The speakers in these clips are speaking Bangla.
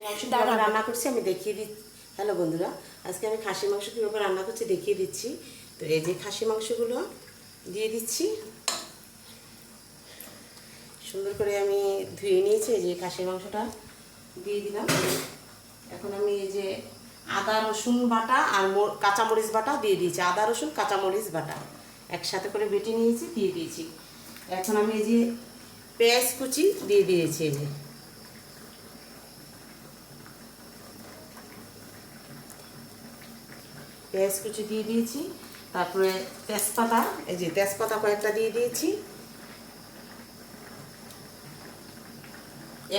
মাংস কীভাবে রান্না করছি আমি দেখিয়ে দিচ্ছি। হ্যালো বন্ধুরা, আজকে আমি খাসি মাংস কীভাবে রান্না করছি দেখিয়ে দিচ্ছি। তো এই যে খাসি মাংসগুলো দিয়ে দিচ্ছি, সুন্দর করে আমি ধুয়ে নিয়েছি। এই যে খাসির মাংসটা দিয়ে দিলাম। এখন আমি এই যে আদা রসুন বাটা আর কাঁচামরিচ বাটা দিয়ে দিয়েছি। আদা রসুন কাঁচামরিচ বাটা একসাথে করে বেটে নিয়েছি, দিয়ে দিয়েছি। এখন আমি এই যে পেঁয়াজ কুচি দিয়ে দিয়েছি। এই যে পেঁয়াজ কুচি দিয়ে দিয়েছি, তারপরে তেজপাতা, এই যে তেজপাতা কয়েকটা দিয়ে দিয়েছি,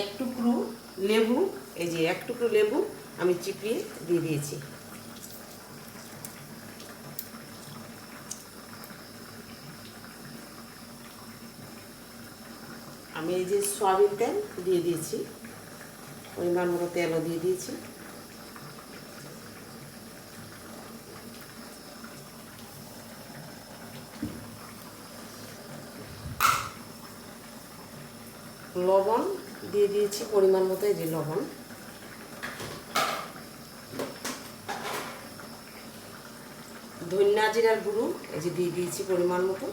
এক টুকরো লেবু, এই যে এক টুকরো লেবু আমি চিপিয়ে দিয়ে দিয়েছি। আমি এই যে সয়াবিন তেল দিয়ে দিয়েছি, পরিমাণ মতো তেলও দিয়ে দিয়েছি। লবণ দিয়ে দিয়েছি পরিমাণ মতো, এই যে লবণ। ধনিয়া জিরার গুঁড়ো এই যে দিয়ে দিয়েছি পরিমাণ মতো।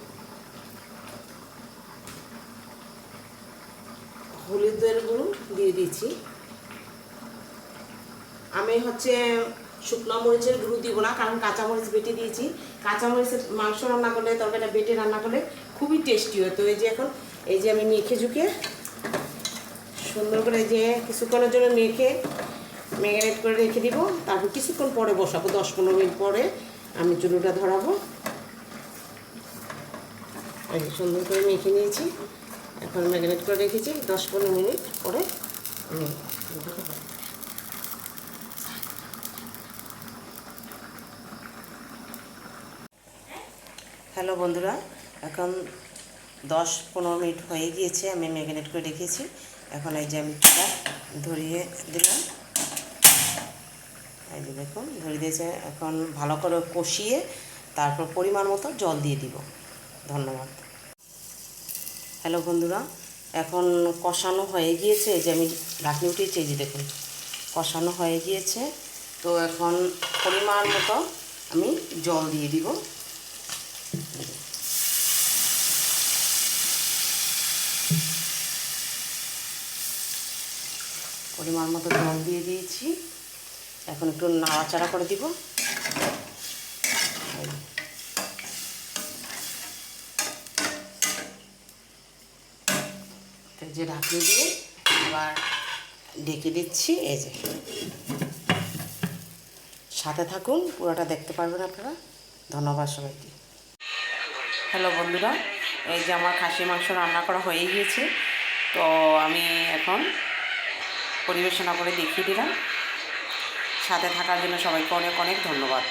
হলুদের গুঁড়ো দিয়ে দিয়েছি। আমি শুকনো মরিচের গুঁড়ো দিব না, কারণ কাঁচামরিচ বেটে দিয়েছি। কাঁচামরিচের মাংস রান্না করলে, তরকারিটা বেটে রান্না করলে খুবই টেস্টি হয়। তো এই যে এখন এই যে আমি মেখে ঝুঁকে সুন্দর করে যে কিছুক্ষণের জন্য ম্যারিনেট করে রেখে দিব। তারপর কিছুক্ষণ পরে বসাবো, 10-15 মিনিট পরে আমি চুলোটা ধরাবো। এই যে সুন্দর করে মেখে নিয়েছি, এখন ম্যারিনেট করে রেখেছি। 10-15 মিনিট পরে আমি হ্যালো বন্ধুরা, এখন 10-15 মিনিট হয়ে গিয়েছে, আমি ম্যারিনেট করে রেখেছি। এখন এই যে আমি চুলা ধরিয়ে দিলাম, এই যে দেখুন ধরিয়ে দিয়েছে। এখন ভালো করে কষিয়ে তারপর পরিমাণ মতো জল দিয়ে দিব। ধন্যবাদ। হ্যালো বন্ধুরা, এখন কষানো হয়ে গিয়েছে। এই যে আমি ঢাকনি উঠিয়েছি, এই যে দেখুন কষানো হয়ে গিয়েছে। তো এখন পরিমাণ মতো আমি জল দিয়ে দিব। পরিমাণ মতো জল দিয়ে দিয়েছি। এখন একটু নাড়াচাড়া করে দিব। যে ঢাকনি দিয়ে আবার ঢেকে দিচ্ছি। এই যে সাথে থাকুন, পুরোটা দেখতে পারবেন আপনারা। ধন্যবাদ সবাইকে। হ্যালো বন্ধুরা, এই যে আমার খাসি মাংস রান্না করা হয়ে গিয়েছে। তো আমি এখন পরিবেশনা করে দেখিয়ে দিলাম। সাথে থাকার জন্য সবাইকে অনেক অনেক ধন্যবাদ।